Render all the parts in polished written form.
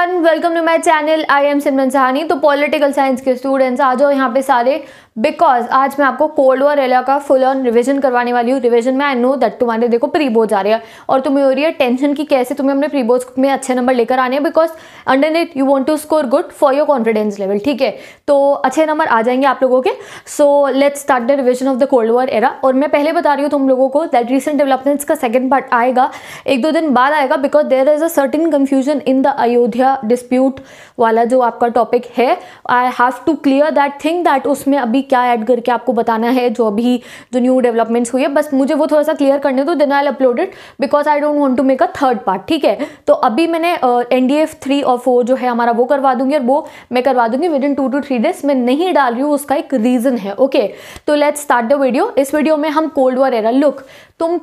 Everyone, welcome to my channel. I am Simran Sahani. तो political science के students आ जाओ यहाँ पे सारे, बिकॉज आज मैं आपको कोल्ड वॉर एरा का फुल ऑन रिवीजन करवाने वाली हूँ। रिवीजन में आई नो दैट तुम्हारे देखो प्री बोर्ड्स आ रही है और तुम्हें हो रही है टेंशन की कैसे तुम्हें अपने प्री बोर्ड्स में अच्छे नंबर लेकर आने हैं, because underneath you want to score good for your confidence level. ठीक है, तो अच्छे नंबर आ जाएंगे आप लोगों के। So let's start the revision of the cold war era. और मैं पहले बता रही हूँ तुम लोगों को दैट रिसेंट डेवलपमेंट्स का सेकंड पार्ट आएगा, एक दो दिन बाद आएगा, because there is a certain confusion in the Ayodhya dispute वाला जो आपका टॉपिक है। I have to clear that thing that उसमें अभी क्या ऐड करके आपको बताना है, जो अभी जो न्यू डेवलपमेंट्स हुई है, बस मुझे वो थोड़ा सा क्लियर करने दो, then I will upload it, because I don't want to make a third part. ठीक है, तो अभी मैंने NDF 3 और 4 जो है हमारा वो करवा दूंगी, और वो मैं करवा दूंगी विद इन 2 to 3 days। मैं नहीं डाल रही हूँ, उसका एक रीजन है। ओके, तो लेट्स स्टार्ट द वीडियो। इस वीडियो में हम कोल्ड वॉर एरा, लुक तुम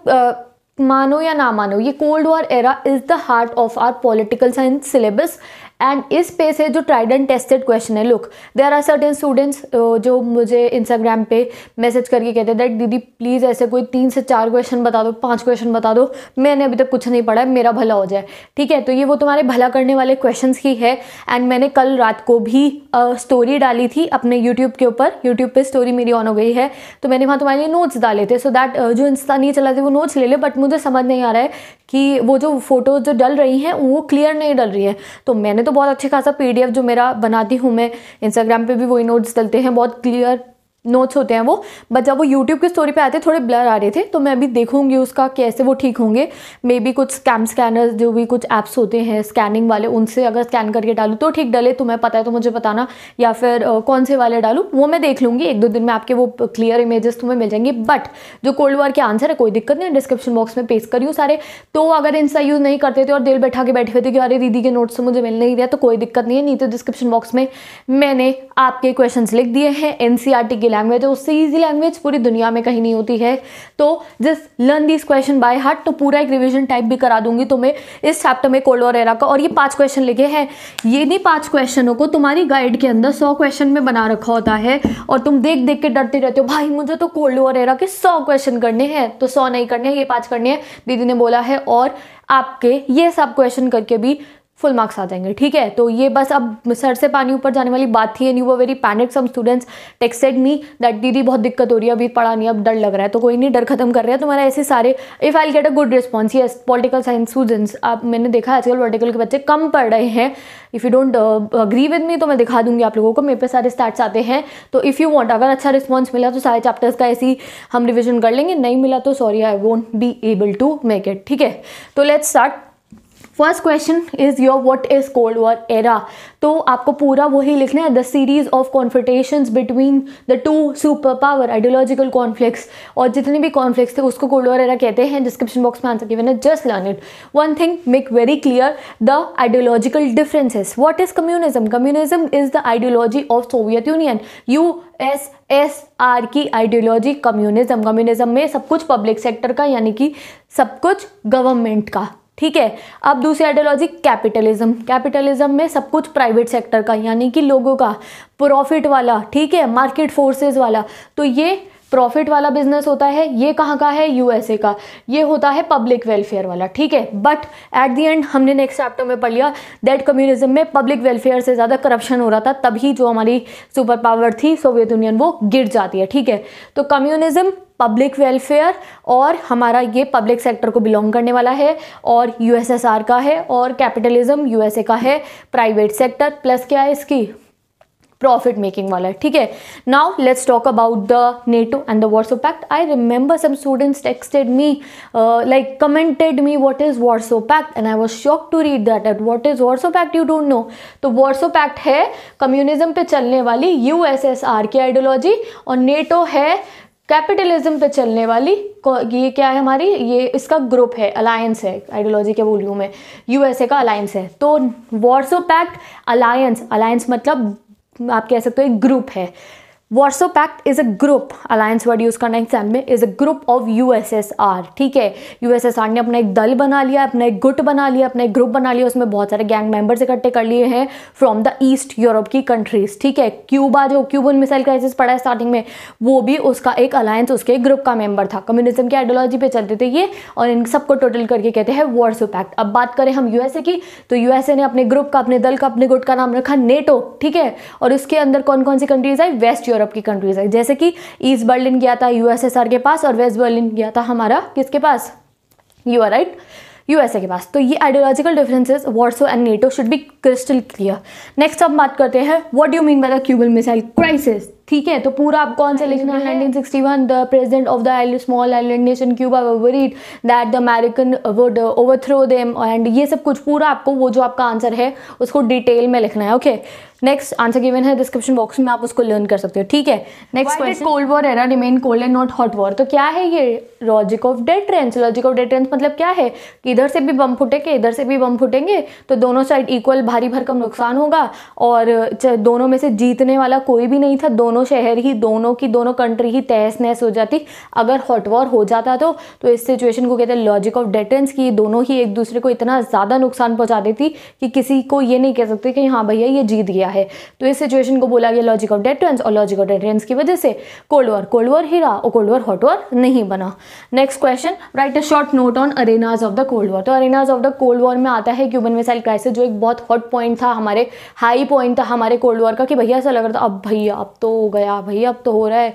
मानो या ना मानो, ये cold war era is the heart of our political science syllabus and इस पे से जो ट्राइड एंड टेस्टेड क्वेश्चन है। Look there are certain students जो मुझे इंस्टाग्राम पे मैसेज करके कहते हैं दैट दीदी प्लीज़ ऐसे कोई 3 से 4 क्वेश्चन बता दो, 5 क्वेश्चन बता दो, मैंने अभी तक कुछ नहीं पढ़ा है, मेरा भला हो जाए। ठीक है, तो ये वो तुम्हारे भला करने वाले क्वेश्चंस ही है। एंड मैंने कल रात को भी स्टोरी डाली थी अपने यूट्यूब के ऊपर, यूट्यूब पे स्टोरी मेरी ऑन हो गई है, तो मैंने वहाँ तुम्हारे लिए नोट्स डाले थे, सो दैट जो इंस्टा नहीं चलाते वो नोट्स ले ले। बट मुझे समझ नहीं आ रहा है कि वो जो फोटोज जो डल रही हैं वो क्लियर नहीं डल रही है। तो मैंने तो बहुत अच्छे खासा PDF जो मेरा बनाती हूँ मैं, इंस्टाग्राम पे भी वही नोट्स डलते हैं, बहुत क्लियर नोट्स होते हैं वो, बट जब वो यूट्यूब की स्टोरी पे आते थोड़े ब्लर आ रहे थे, तो मैं अभी देखूंगी उसका कैसे वो ठीक होंगे। मे बी कुछ स्कैम स्कैनर्स जो भी कुछ ऐप्स होते हैं स्कैनिंग वाले, उनसे अगर स्कैन करके डालूँ तो ठीक डले, तुम्हें पता है तो मुझे बताना, या फिर कौन से वाले डालूँ वो मैं देख लूँगी। 1-2 दिन में आपके वो क्लियर इमेजेस तुम्हें मिल जाएंगे। बट जो कोल्ड वॉर के आंसर है कोई दिक्कत नहीं, डिस्क्रिप्शन बॉक्स में पेस्ट करी हूँ सारे। तो अगर इंस्टा यूज़ नहीं करते थे और दिल बैठा के बैठे हुए थे कि अरे दीदी के नोट्स तो मुझे मिल नहीं रहा, तो कोई दिक्कत नहीं है, नहीं तो डिस्क्रिप्शन बॉक्स में मैंने आपके क्वेश्चन लिख दिए हैं। NCERT की लैंग्वेज है, उससे लैंग्वेज पूरी दुनिया में कहीं नहीं होती है, तो just learn this question by heart. तो पूरा एक रिवीजन टाइप भी करा दूंगी तुम्हें इस चैप्टर में कोल्ड वॉर एरा का। और ये 5 क्वेश्चन लिखे हैं, ये नहीं 5 क्वेश्चनों को तुम्हारी गाइड के अंदर 100 क्वेश्चन में बना रखा होता है, और तुम देख देख के डरते रहते हो भाई मुझे तो कोल्ड वॉर एरा के 100 क्वेश्चन करने हैं। तो 100 नहीं करने हैं, ये 5 करने हैं, दीदी ने बोला है, और आपके ये सब क्वेश्चन करके भी फुल मार्क्स आ जाएंगे। ठीक है, तो ये बस अब सर से पानी ऊपर जाने वाली बात थी। And you were very panic, some students texted me that दीदी बहुत दिक्कत हो रही है, अभी पढ़ा नहीं, अब डर लग रहा है। तो कोई नहीं, डर खत्म कर रहा है तुम्हारा ऐसे सारे। If I get a good response, yes political science students, अब मैंने देखा आजकल पॉलिटिकल के बच्चे कम पढ़ रहे हैं। If you don't agree with me तो मैं दिखा दूंगी आप लोगों को, मेरे पे सारे स्टैट्स आते हैं। तो इफ़ यू वांट, अगर अच्छा रिस्पॉन्स मिला तो सारे चैप्टर्स का ऐसे ही हम रिविजन कर लेंगे, नहीं मिला तो sorry I won't be able to make it. ठीक है, तो let's start. First question is your what is cold war era. तो आपको पूरा वही लिखना है, the series of confrontations between the 2 super power ideological conflicts, और जितने भी कॉन्फ्लिक्ट्स थे उसको कोल्ड वॉर एरा कहते हैं। डिस्क्रिप्शन बॉक्स में आंसर गिवन है, just learn it. One thing make very clear, the ideological differences. What is communism? Communism is the ideology of Soviet union, USSR की आइडियोलॉजी कम्युनिज्म। कम्युनिज्म में सब कुछ public sector का, यानी कि सब कुछ गवर्नमेंट का। ठीक है, अब दूसरी आइडियोलॉजी कैपिटलिज्म। कैपिटलिज्म में सब कुछ प्राइवेट सेक्टर का, यानी कि लोगों का, प्रॉफिट वाला। ठीक है, मार्केट फोर्सेस वाला। तो ये प्रॉफिट वाला बिजनेस होता है, ये कहाँ का है? USA का। ये होता है पब्लिक वेलफेयर वाला। ठीक है, बट एट द एंड हमने नेक्स्ट चैप्टर में पढ़ लिया दैट कम्युनिज्म में पब्लिक वेलफेयर से ज़्यादा करप्शन हो रहा था, तभी जो हमारी सुपर पावर थी सोवियत यूनियन वो गिर जाती है। ठीक है, तो कम्युनिज्म पब्लिक वेलफेयर, और हमारा ये पब्लिक सेक्टर को बिलोंग करने वाला है, और USSR का है, और कैपिटलिज्म USA का है, प्राइवेट सेक्टर प्लस क्या है इसकी प्रॉफिट मेकिंग वाला है। ठीक है, now let's talk about the NATO and the Warsaw Pact. I remember some students texted me like commented me what is Warsaw Pact, and I was shocked to read that what is Warsaw Pact, you don't know. तो Warsaw pact है communism पे चलने वाली USSR की ideology, और NATO है capitalism पे चलने वाली, ये क्या है हमारी, ये इसका ग्रुप है, अलायंस है, आइडियोलॉजी क्या बोल रही हूँ मैं, USA का अलायंस है। तो वार्सो पैक्ट अलायंस, अलायंस मतलब आप कह सकते हो एक ग्रुप है, Warsaw Pact is a group, alliance word use करना एग्जाम में, is a group of USSR, ठीक है। यूएसएसआर ने अपना एक दल बना लिया, अपना एक गुट बना लिया, अपना एक ग्रुप बना लिया, उसमें बहुत सारे गैंग मेंबर्स इकट्ठे कर लिए हैं फ्रॉम द ईस्ट यूरोप की कंट्रीज, ठीक है। क्यूबा, जो क्यूबन मिसाइल क्राइसिस पड़ा है स्टार्टिंग में, वो भी उसका एक अलायंस, उसके ग्रुप का मेंबर था। कम्युनिज्म की आइडियोलॉजी पे चलते थे ये, और इन सबको टोटल करके कहते हैं वॉर्सो पैक्ट। अब बात करें हम यूएसए की, तो यूएसए ने अपने ग्रुप का, अपने दल का, अपने गुट का नाम रखा नेटो, ठीक है। और उसके अंदर कौन कौन सी कंट्रीज आई? वेस्ट यूरोप की कंट्रीज आई, जैसे कि ईस्ट बर्लिन गया था यूएसएसआर के पास, और वेस्ट बर्लिन गया था हमारा किसके पास? यू आर राइट, यूएसए के पास। तो ये ideological differences Warsaw and NATO should be crystal clear. Next अब बात करते हैं what do you mean by the Cuban missile crisis, ठीक है। तो पूरा आप कौन सा लिखना है? 1961 the president of the small island nation Cuba worried that the American would overthrow them, and ये सब कुछ पूरा आपको, वो जो आपका आंसर है उसको डिटेल में लिखना है, ओके। नेक्स्ट आंसर गिवन है डिस्क्रिप्शन बॉक्स में, आप उसको लर्न कर सकते हो, ठीक है। Next question, cold war era remain cold and not hot war, तो क्या है ये? Logic of deterrence. Logic of deterrence मतलब क्या है कि इधर से भी बम फूटेंगे, इधर से भी बम फूटेंगे, तो दोनों साइड इक्वल भारी भरकम नुकसान होगा, और दोनों में से जीतने वाला कोई भी नहीं था, दोनों शहर ही, दोनों कंट्री ही तहस नहस हो जाती अगर हॉट वॉर हो जाता तो इस सिचुएशन को कहते हैं लॉजिक ऑफ डेटरेंस, की दोनों ही एक दूसरे को इतना ज़्यादा नुकसान पहुंचा देती कि किसी को ये नहीं कह सकते कि हाँ भैया ये जीत गया है। तो इस सिचुएशन को बोला गया लॉजिक ऑफ डेटरेंस, और लॉजिक ऑफ डेटरेंस की वजह से कोल्ड वॉर ही रहा और कोल्ड वॉर हॉट वॉर नहीं बना। Next question, right a short note on arenas of the cold war. तो arenas of the cold war में आता है क्यूबन मिसाइल क्राइसिस, जो एक बहुत हॉट पॉइंट था, हमारे हाई पॉइंट था हमारे कोल्ड वॉर का, कि भैया ऐसा लग रहा था अब भैया अब तो हो गया, भैया अब तो हो रहा है,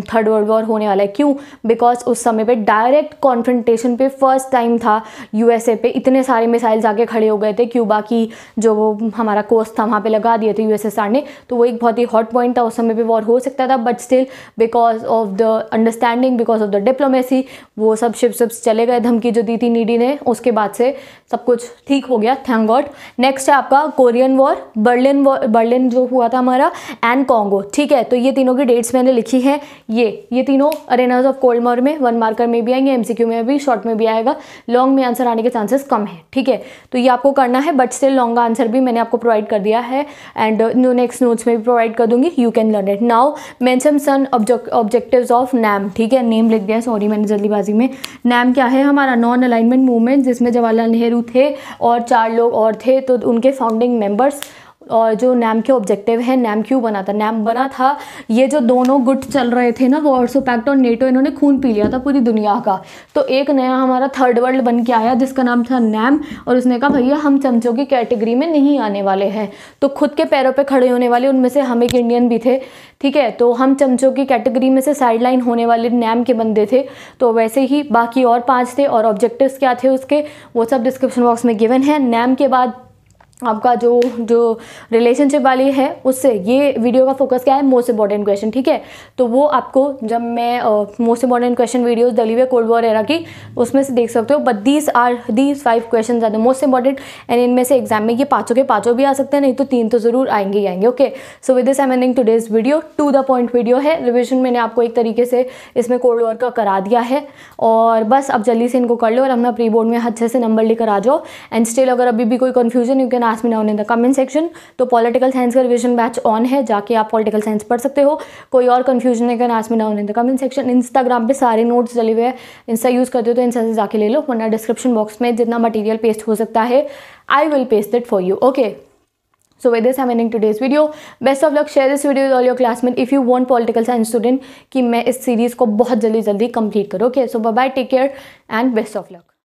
थर्ड वर्ल्ड वॉर होने वाला है। क्यों? बिकॉज उस समय पे डायरेक्ट कॉन्फ्रंटेशन पे फर्स्ट टाइम था यूएसए पे, इतने सारे मिसाइल्स आके खड़े हो गए थे, क्यूबा की जो वो हमारा कोस्ट था वहाँ पे लगा दिए थे यूएसएसआर ने, तो वो एक बहुत ही हॉट पॉइंट था, उस समय पे वॉर हो सकता था, but still because of the understanding, because of the diplomacy, वो सब शिप्स चले गए, धमकी जो दी थी नीडी ने, उसके बाद से सब कुछ ठीक हो गया, थैंक गॉड। नेक्स्ट है आपका कोरियन वॉर, बर्लिन जो हुआ था हमारा, एंड कॉन्गो, ठीक है। तो ये तीनों की डेट्स मैंने लिखी है, ये तीनों अरेनाज ऑफ कोल्ड वॉर में 1 मार्कर में भी आएंगे, एमसीक्यू में भी, शॉर्ट में भी आएगा, लॉन्ग में आंसर आने के चांसेस कम है, ठीक है। तो ये आपको करना है, बट स्टिल लॉन्ग आंसर भी मैंने आपको प्रोवाइड कर दिया है, एंड नेक्स्ट नोट्स में भी प्रोवाइड कर दूंगी, you can learn it. Now mention some objectives of NAM, ठीक है, नेम लिख दिया, सॉरी मैंने जल्दीबाजी में। नैम क्या है? हमारा नॉन अलाइनमेंट मूवमेंट, जिसमें जवाहरलाल नेहरू थे और 4 लोग और थे, तो उनके फाउंडिंग मेंबर्स। और जो नैम के ऑब्जेक्टिव है, नैम क्यों बना था? नैम बना था, ये जो दोनों गुट चल रहे थे ना, वॉर्सो पैक्ट और नेटो, इन्होंने खून पी लिया था पूरी दुनिया का, तो एक नया हमारा थर्ड वर्ल्ड बन के आया जिसका नाम था नैम, और उसने कहा भैया हम चमचों की कैटेगरी में नहीं आने वाले हैं, तो खुद के पैरों पे खड़े होने वाले, उनमें से हम एक इंडियन भी थे, ठीक है, तो हम चमचों की कैटेगरी में से साइड लाइन होने वाले नैम के बंदे थे। तो वैसे ही बाकी और 5 थे, और ऑब्जेक्टिव्स क्या थे उसके, वो सब डिस्क्रिप्शन बॉक्स में गिवन है। नैम के बाद आपका जो रिलेशनशिप वाली है, उससे ये वीडियो का फोकस क्या है? मोस्ट इंपॉर्टेंट क्वेश्चन, ठीक है। तो वो आपको जब मैं मोस्ट इंपॉर्टेंट क्वेश्चन वीडियोस डली हुई कोल्ड वॉर एरा की, उसमें से देख सकते हो, but these 5 question are the most important, and इनमें से एग्जाम में ये 5 के 5 भी आ सकते हैं, नहीं तो 3 तो जरूर आएंगे ही आएंगे, okay. So with this I am ending today's video, to the point video है, रिविजन मैंने आपको एक तरीके से इसमें कोल्ड वॉर का करा दिया है, और बस अब जल्दी से इनको कर लो और अपना प्री बोर्ड में अच्छे से नंबर लेकर आ जाओ। एंड स्टिल अगर अभी भी कोई confusion, you can ask me down in the comment section. तो पॉलिटिकल साइंस का रिवीजन बैच ऑन है, जाके आप पॉलिटिकल साइंस पढ़ सकते हो। कोई और कंफ्यूजन है, can ask me down in the comment section. Instagram पे सारे नोट्स डले हुए हैं, इंस्टा यूज करते हो तो इंस्टा से जाके ले लो, वरना डिस्क्रिप्शन बॉक्स में जितना मटेरियल पेस्ट हो सकता है, I will paste it for you, okay. So with this I'm ending today's video. Best of luck. Share this video with all your classmates if you want political science student कि मैं इस series को बहुत जल्दी complete करूँ, okay. So bye bye, take care and best of luck.